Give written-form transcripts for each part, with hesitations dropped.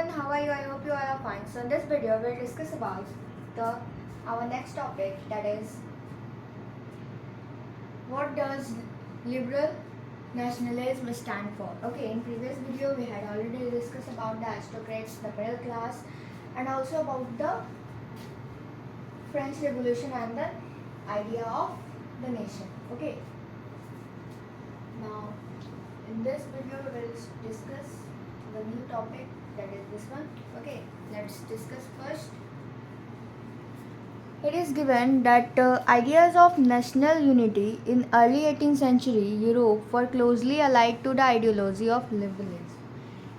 everyone, how are you? I hope you all are fine. So in this video we'll discuss about our next topic, that is what does liberal nationalism stand for. Okay, in previous video we had already discussed about the aristocrats, the middle class, and also about the French Revolution and the idea of the nation. Okay, now in this video we will discuss the new topic, that is this one. Okay, let's discuss first. It is given that ideas of national unity in early 18th century Europe were closely allied to the ideology of liberalism.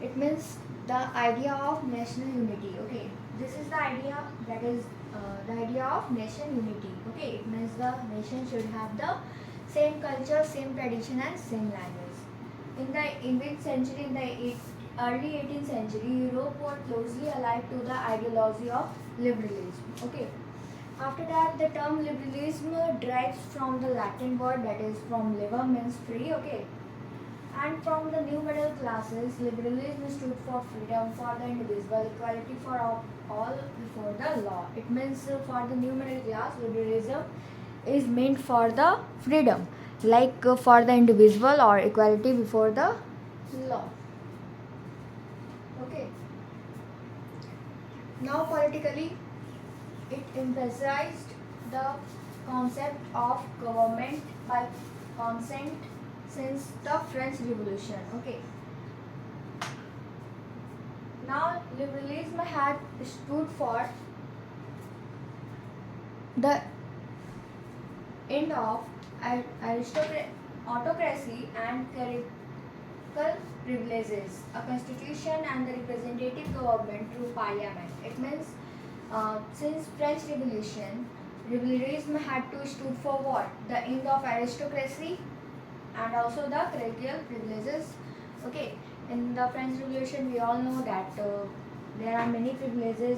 It means the idea of national unity. Okay, this is the idea, that is the idea of nation unity. Okay, it means the nation should have the same culture, same tradition, and same language. In which century? In the early 18th century, Europe were closely allied to the ideology of liberalism. Okay. After that, the term liberalism derives from the Latin word, that is from liber means free. Okay. And from the new middle classes, liberalism stood for freedom for the individual, equality for all before the law. It means for the new middle class, liberalism is meant for the freedom, like for the individual or equality before the law. Okay. Now politically, it emphasized the concept of government by consent since the French Revolution. Okay. Now liberalism had stood for the end of autocracy and clerical privileges, a constitution and the representative government through parliament. It means since French Revolution, liberalism had to stood for what? The end of aristocracy and also the clerical privileges. Okay, in the French Revolution, we all know that there are many privileges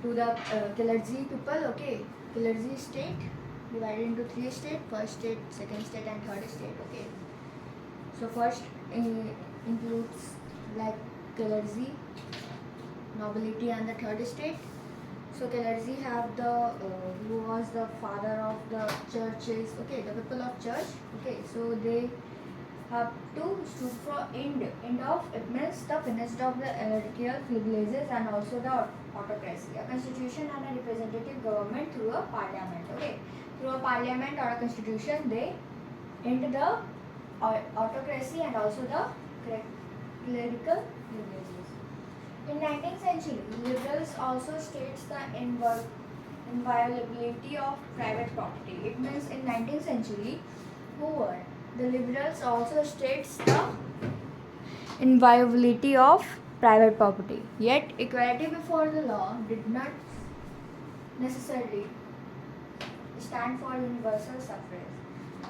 to the clergy people. Okay, clergy state divided into three states: first state, second state, and third state. Okay, so first includes like clergy, nobility, and the third state. So clergy have the who was the father of the churches. Okay, the people of church. Okay, so they have to stood for end of, it means the finished of the clerical privileges and also the autocracy, a constitution and a representative government through a parliament. Okay, through a parliament or a constitution they end the autocracy and also the clerical privileges. In 19th century, liberals also states the inviolability of private property. It means in 19th century, the liberals also states the inviolability of private property. Yet equality before the law did not necessarily stand for universal suffrage.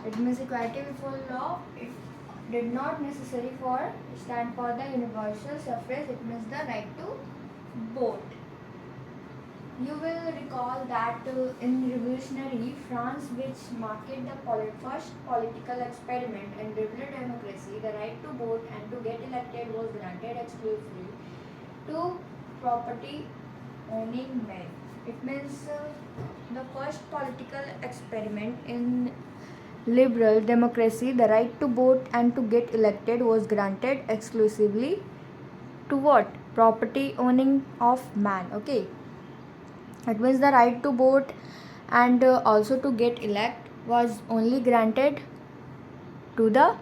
It means equality before law, it did not necessary for stand for the universal suffrage. It means the right to vote. You will recall that in revolutionary France, which marked the first political experiment in liberal democracy, the right to vote and to get elected was granted exclusively to property owning men. It means the first political experiment in liberal democracy, the right to vote and to get elected was granted exclusively to what? Property owning of man. Okay, it means the right to vote and also to get elect was only granted to the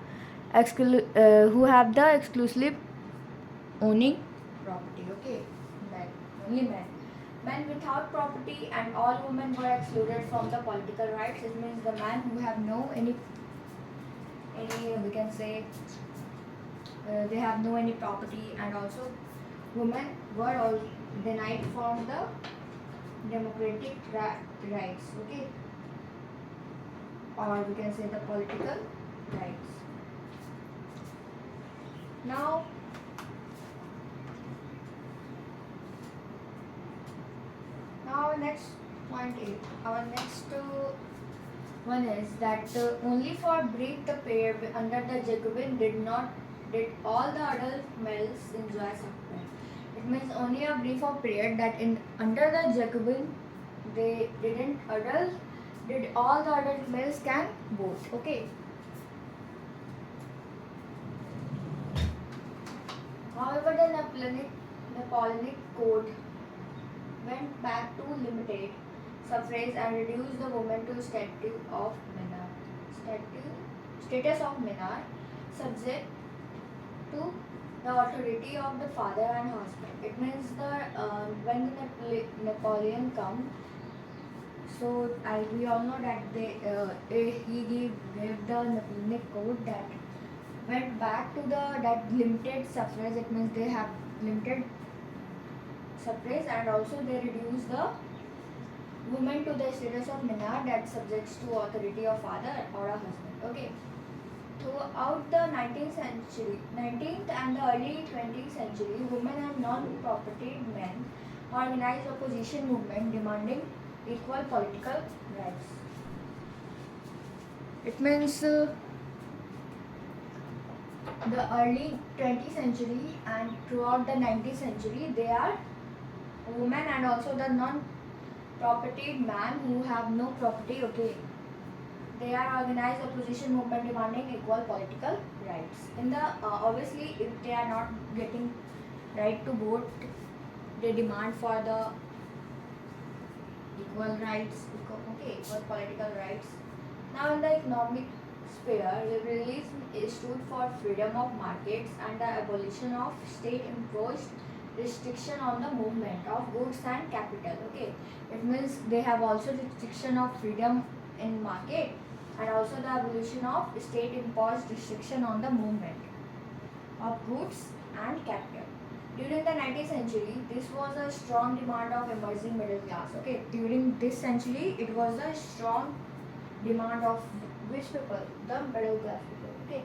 who have the exclusive owning property. Okay, men, only men. Men without property and all women were excluded from the political rights. It means the man who have no any we can say they have no any property, and also women were all denied from the democratic rights. Okay, or we can say the political rights. Now our next point is, our next one is that only for brief the period under the Jacobin did not did all the adult males enjoy suffrage. It means only a brief of period that in under the Jacobin they didn't adult did all the adult males can vote. Okay. However, the Napoleonic Code went back to limited suffrage and reduced the women to status of minor, subject to the authority of the father and husband. It means when the Napoleon come, so we all know that he gave the Napoleonic Code that went back to that limited suffrage. It means they have limited suffrage and also they reduce the women to the status of minor that subjects to authority of father or a husband. Okay. Throughout the 19th and the early 20th century, women and non-property men organized opposition movement demanding equal political rights. It means the early 20th century and throughout the 19th century, they are women and also the non-property man who have no property. Okay. They are organized opposition movement demanding equal political rights. In the obviously, if they are not getting right to vote, they demand for the equal rights. Okay, equal political rights. Now, in the economic sphere, liberalism stood for freedom of markets and the abolition of state-imposed restriction on the movement of goods and capital. Okay, it means they have also restriction of freedom in market and also the abolition of state-imposed restriction on the movement of goods and capital. During the 19th century, this was a strong demand of emerging middle class. Okay, during this century, it was a strong demand of which people? The middle class people. Okay.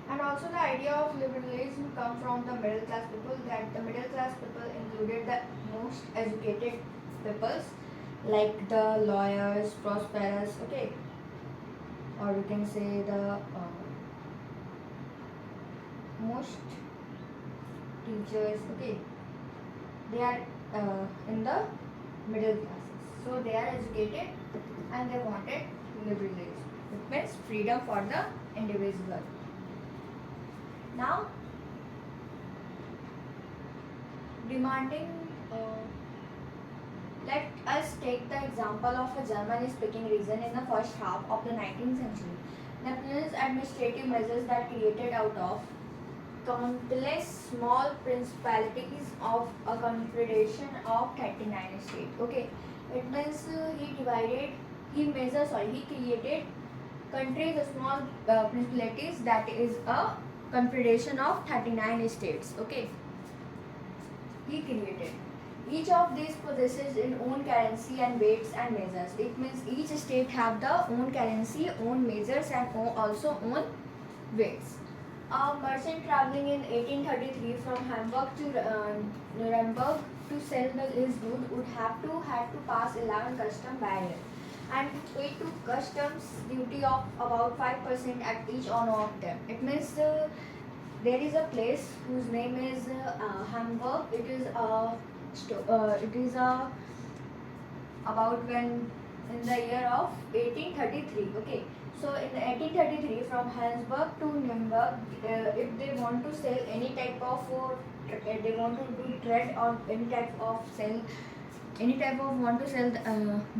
And also the idea of liberalism come from the middle class people, that the middle class people included the most educated peoples like the lawyers, prosperous, okay, or we can say the most teachers, okay, they are in the middle classes, so they are educated and they wanted liberalism. It means freedom for the individual. Now, demanding let us take the example of a German-speaking region in the first half of the 19th century. Napoleon's administrative measures that created out of countless small principalities of a confederation of 39 states. Okay, it means he created countries, small principalities, that is a confederation of 39 states. Okay, he created. Each of these possesses its own currency and weights and measures. It means each state have the own currency, own measures and also own weights. A merchant traveling in 1833 from Hamburg to Nuremberg to sell his goods would had to pass 11 custom barriers and pay to customs duty of about 5% at each one of them. It means there is a place whose name is Hamburg. It is about when in the year of 1833. Okay, so in 1833 from Hamburg to Nuremberg, if they want to sell any type of they want to do trade or any type of want to sell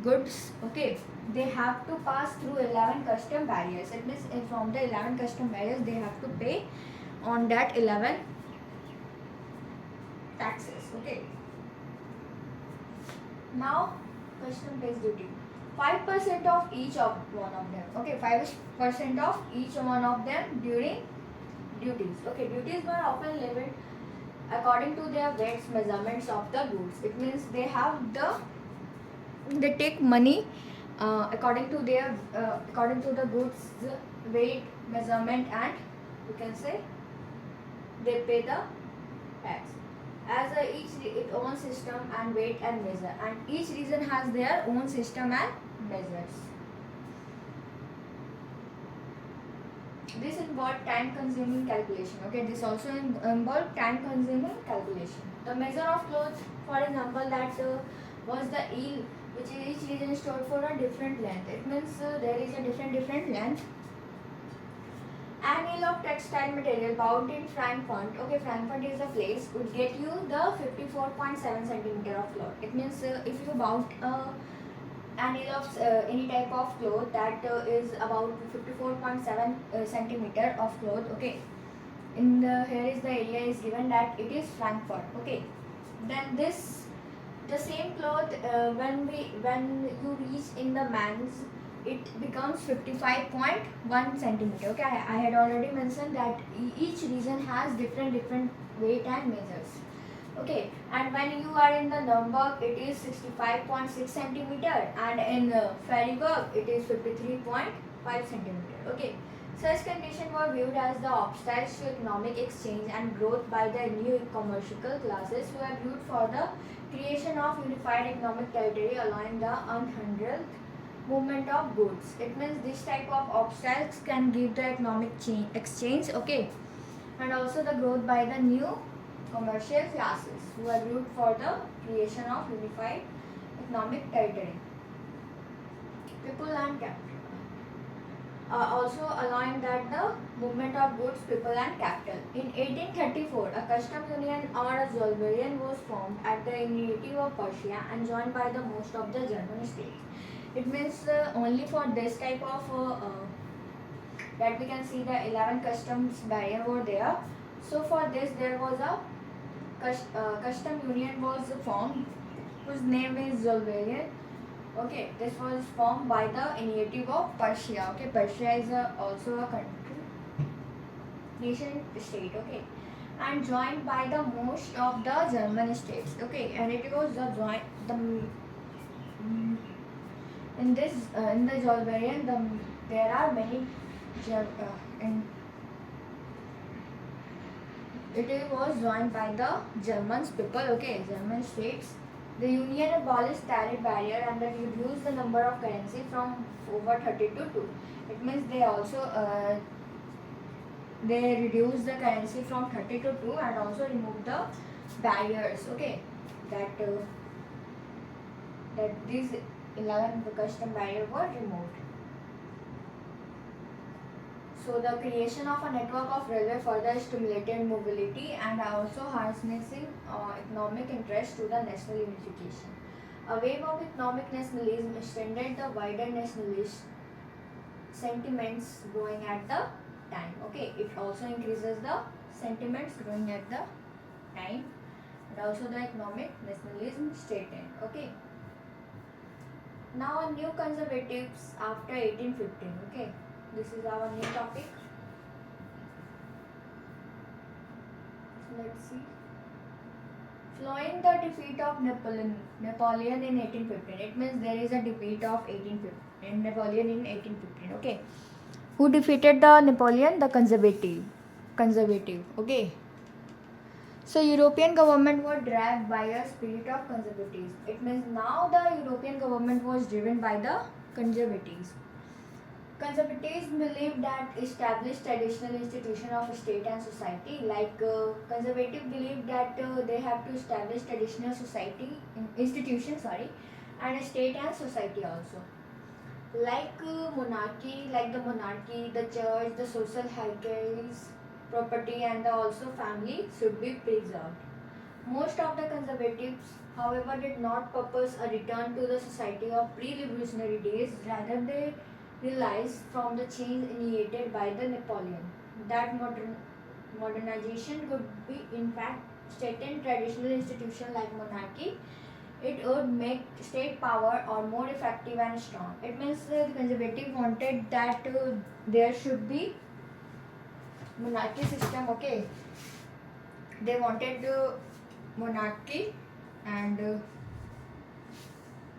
goods, okay, they have to pass through 11 custom barriers. It means from the 11 custom barriers they have to pay on that 11 taxes. Okay, now custom based duty, 5% of each of one of them. Okay, 5% of each one of them during duties. Okay, duties were often levied according to their weights measurements of the goods. It means they take money according to the goods weight measurement, and you can say they pay the tax. As each its own system and weight and measure, and each region has their own system and measures. this involved time consuming calculation. Okay, this also involved time consuming calculation. The measure of clothes, for example, that was the eel, which each region stored for a different length. It means there is a different length. An eel of textile material bound in Frankfurt, okay, Frankfurt is a place, would get you the 54.7 centimeter of cloth. It means if you bound an eel of any type of cloth that is about 54.7 centimeter of cloth, okay. In the here is the area is given that it is Frankfurt, okay. Then the same cloth when you reach in the man's, it becomes 55.1 centimeter. Okay, I had already mentioned that each region has different weight and measures. Okay, and when you are in the Nuremberg, it is 65.6 centimeter, and in Freiburg, it is 53.5 centimeter. Okay, such conditions were viewed as the obstacles to economic exchange and growth by the new commercial classes who were viewed for the creation of unified economic territory allowing the unhindered movement of goods. It means this type of obstacles can give the economic exchange, okay, and also the growth by the new commercial classes who are viewed for the creation of unified economic territory. People and capital. Also allowing that the movement of goods, people and capital. In 1834, a custom union or a zollverein was formed at the initiative of Persia and joined by the most of the German states. It means only for this type of that we can see the 11 customs barrier were there. So for this there was a custom union was formed whose name is zollverein. Okay, this was formed by the initiative of Persia. Okay, Persia is also a country, nation state. Okay, and joined by the most of the German states. Okay, and it was the in this in the zollverein there are many it was joined by the German people. Okay, German states. The union abolished tariff barrier and reduced the number of currency from over 30 to 2. It means they also they reduced the currency from 30 to 2 and also removed the barriers. Okay, that these 11 custom barriers were removed. So the creation of a network of railway further stimulated mobility and also harnessing economic interest to the national unification. A wave of economic nationalism extended the wider nationalist sentiments growing at the time. Okay, it also increases the sentiments growing at the time and also the economic nationalism straightened. Okay. Now new conservatives after 1815. Okay. This is our new topic. Let's see. Following the defeat of Napoleon in 1815. It means there is a defeat of Napoleon in 1815. Okay. Who defeated the Napoleon? The conservative. Okay. So European government were dragged by a spirit of conservatism. It means now the European government was driven by the conservatives. Conservatives believe that established traditional institution of state and society, like conservative believe that they have to establish traditional institution, and state and society also. Like the monarchy, the church, the social hierarchies, property and also family should be preserved. Most of the conservatives, however, did not purpose a return to the society of pre-revolutionary days. Rather, they realized from the change initiated by the Napoleon that modernization could be in fact strengthen traditional institutions like monarchy. It would make state power or more effective and strong. It means the conservative wanted that there should be monarchy system. Okay, they wanted monarchy and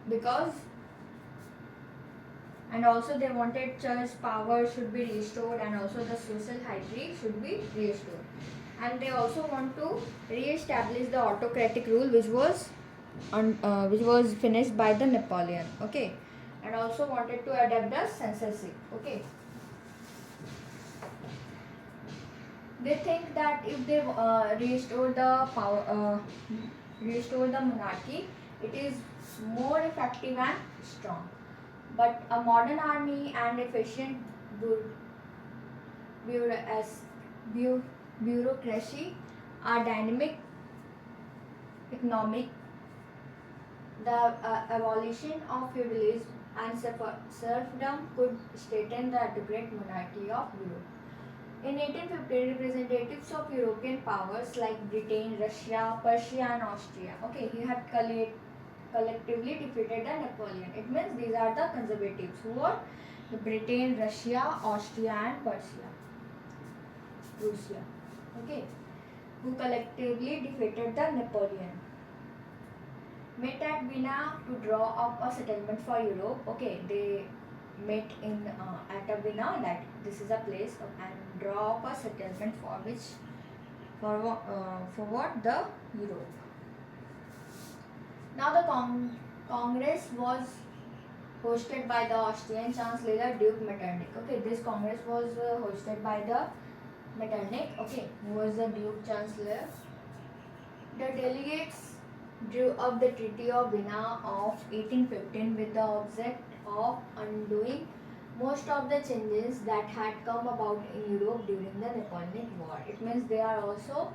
because and also they wanted church power should be restored and also the social hierarchy should be restored, and they also want to re-establish the autocratic rule which was finished by the Napoleon. Okay, and also wanted to adapt the censorship. Okay, They think that if they restore the monarchy, it is more effective and strong. But a modern army and efficient bu- bureau- bu- bureaucracy, a dynamic economic, the abolition of feudalism and serfdom could strengthen the great monarchy of Europe. In 1850, representatives of European powers like Britain, Russia, Persia, and Austria, okay, he had collectively defeated the Napoleon. It means these are the conservatives who are Britain, Russia, Austria, and Persia, Russia, okay, who collectively defeated the Napoleon. Met at Vienna to draw up a settlement for Europe. Okay, they met in at a Vienna, that this is a place, and draw up a settlement for which for what the Europe. Now the Congress was hosted by the Austrian Chancellor Duke Metternich. Okay, this Congress was hosted by the Metternich. Okay, who was the Duke Chancellor. The delegates drew up the Treaty of Vienna of 1815 with the object of undoing most of the changes that had come about in Europe during the Napoleonic War. It means they are also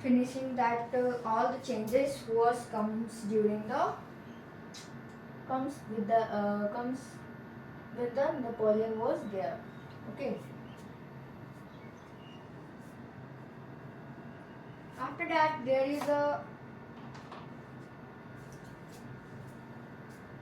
finishing that all the changes was comes with the Napoleon was there. Okay. After that, there is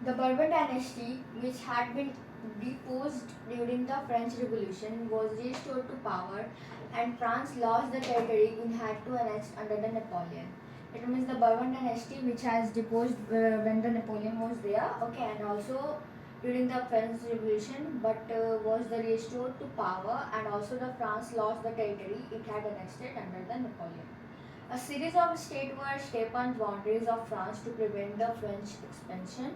the Bourbon dynasty, which had been deposed during the French Revolution, was restored to power, and France lost the territory it had to annex under the Napoleon. It means the Bourbon dynasty, which has deposed when the Napoleon was there, okay, and also during the French Revolution, but was the restored to power, and also the France lost the territory it had annexed under the Napoleon. A series of states were stepped on boundaries of France to prevent the French expansion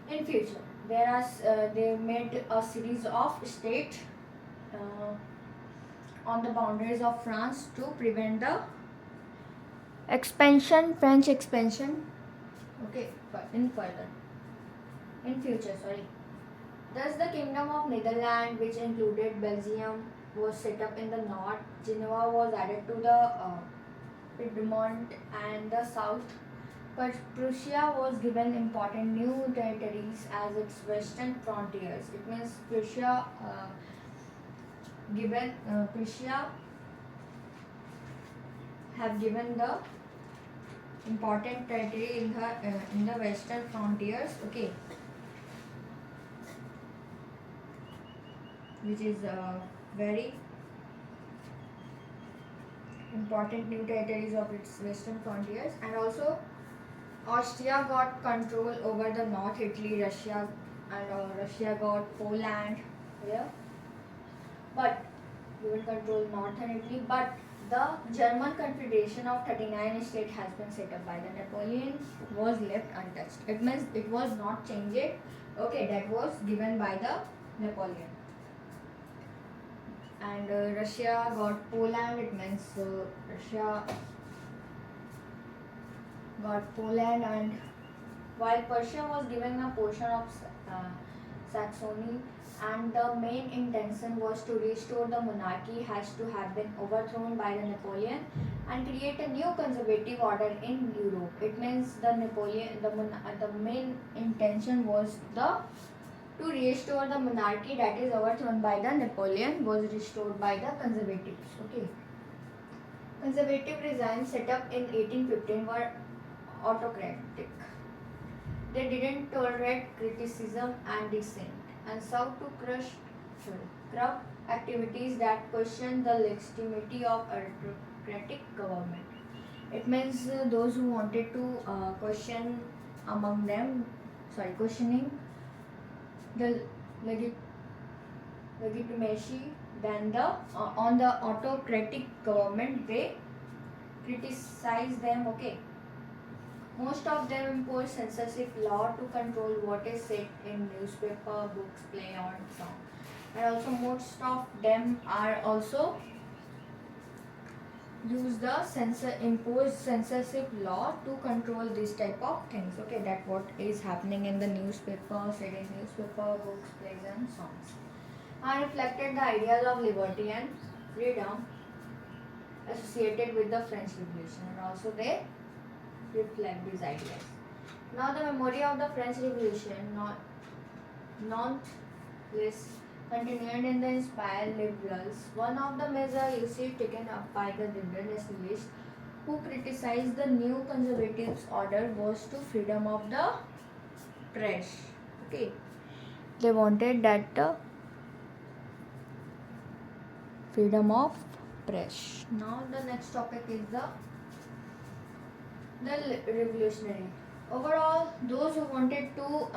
in future. They made a series of states on the boundaries of France to prevent the French expansion. Okay, in future. Sorry. Thus, the Kingdom of Netherlands, which included Belgium, was set up in the north. Genoa was added to the Piedmont and the south. But Prussia was given important new territories as its western frontiers. It means Prussia have given the important territory in the western frontiers. Okay, which is very important new territories of its western frontiers, and also Austria got control over the North Italy, Russia, and Russia got Poland. Yeah, but we will control Northern Italy. But the German Confederation of 39 states has been set up by the Napoleon, was left untouched. It means it was not changed. Okay, that was given by the Napoleon. And Russia got Poland. It means Russia got Poland, and while Persia was given a portion of Saxony, and the main intention was to restore the monarchy has to have been overthrown by the Napoleon and create a new conservative order in Europe. It means the main intention was to restore the monarchy that is overthrown by the Napoleon was restored by the conservatives. Okay. Conservative regimes set up in 1815 were autocratic. They didn't tolerate criticism and dissent, and sought to curb activities that questioned the legitimacy of autocratic government. It means those who wanted to questioning the legitimacy than the on the autocratic government, they criticize them. Okay. Most of them impose censorship law to control what is said in newspaper, books, play, or song. And also most of them are also use the imposed censorship law to control this type of things. Okay, that what is happening in the newspaper, cities newspaper, books, plays and songs, and reflected the ideas of liberty and freedom associated with the French Revolution, and also they reflect these ideas. Now the memory of the French Revolution, nonetheless continued in the inspired liberals. One of the major issues taken up by the liberal nationalists who criticized the new conservatives order was to freedom of the press. Okay, they wanted that the freedom of press. Now the next topic is the revolutionary. Overall, those who wanted to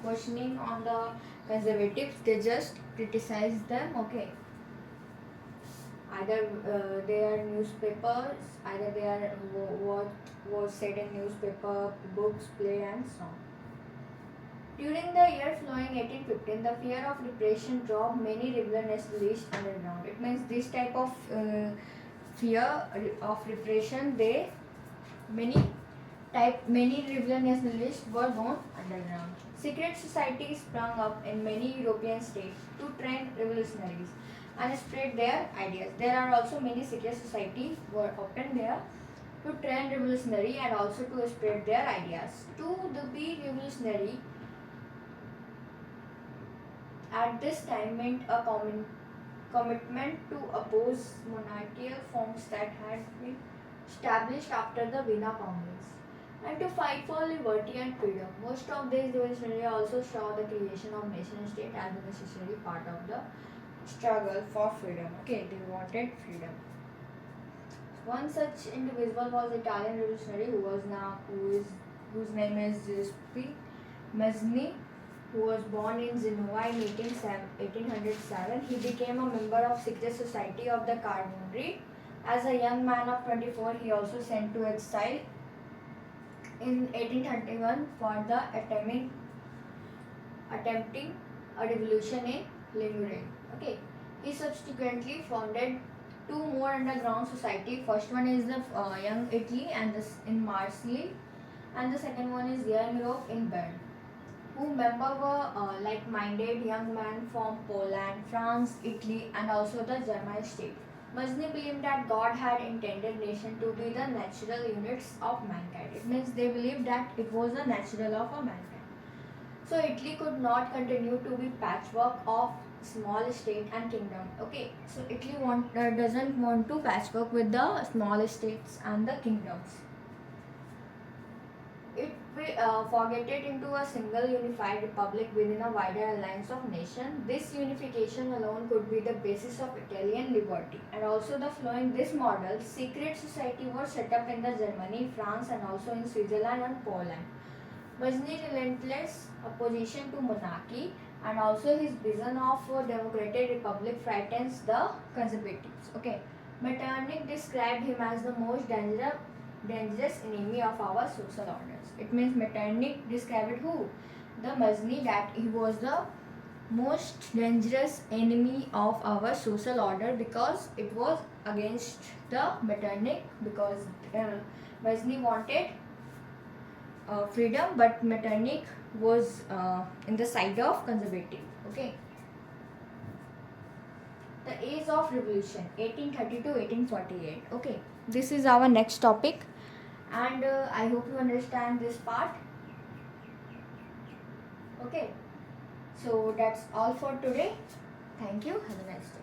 questioning on the conservatives, they just criticize them. Okay, either they are newspapers, either they are what was said in newspaper, books, play and song. During the year flowing 1815, the fear of repression drove many liberal nationalists underground. It means this type of fear of repression, many liberal nationalists were gone underground. Secret societies sprung up in many European states to train revolutionaries and spread their ideas. There are also many secret societies were opened there to train revolutionary and also to spread their ideas. To be revolutionary at this time meant a commitment to oppose monarchical forms that had been established after the Vienna Congress, and to fight for liberty and freedom. Most of these revolutionaries also saw the creation of nation state as a necessary part of the struggle for freedom. Okay, they wanted freedom. One such individual was Italian revolutionary whose name is Giuseppe Mazzini, who was born in Genoa in 1807. He became a member of secret society of the Carbonari. As a young man of 24, he also sent to exile in 1831 for the attempting a revolution in Ligurian. Okay, he subsequently founded two more underground society. First one is the Young Italy and this in Marseille, and the second one is Young Europe in Bern, who members were like-minded young men from Poland, France, Italy, and also the German state. Mazzini believed that God had intended nation to be the natural units of mankind. It means they believed that it was the natural of a mankind. So Italy could not continue to be patchwork of small state and kingdom. Okay, so Italy doesn't want to patchwork with the small states and the kingdoms. It forget it into a single unified republic within a wider alliance of nations. This unification alone could be the basis of Italian liberty. And also the following this model, secret society was set up in the Germany, France and also in Switzerland and Poland. Mazzini's relentless opposition to monarchy and also his vision of a democratic republic frightens the conservatives. Okay, Metternich described him as the most dangerous enemy of our social orders. It means Metternich described who? The Mazzini, that he was the most dangerous enemy of our social order because it was against the Metternich, because Mazzini wanted freedom, but Metternich was in the side of conservative. Okay. The age of revolution, 1830 to 1848. Okay, this is our next topic, and I hope you understand this part. Okay, so that's all for today. Thank you. Have a nice day.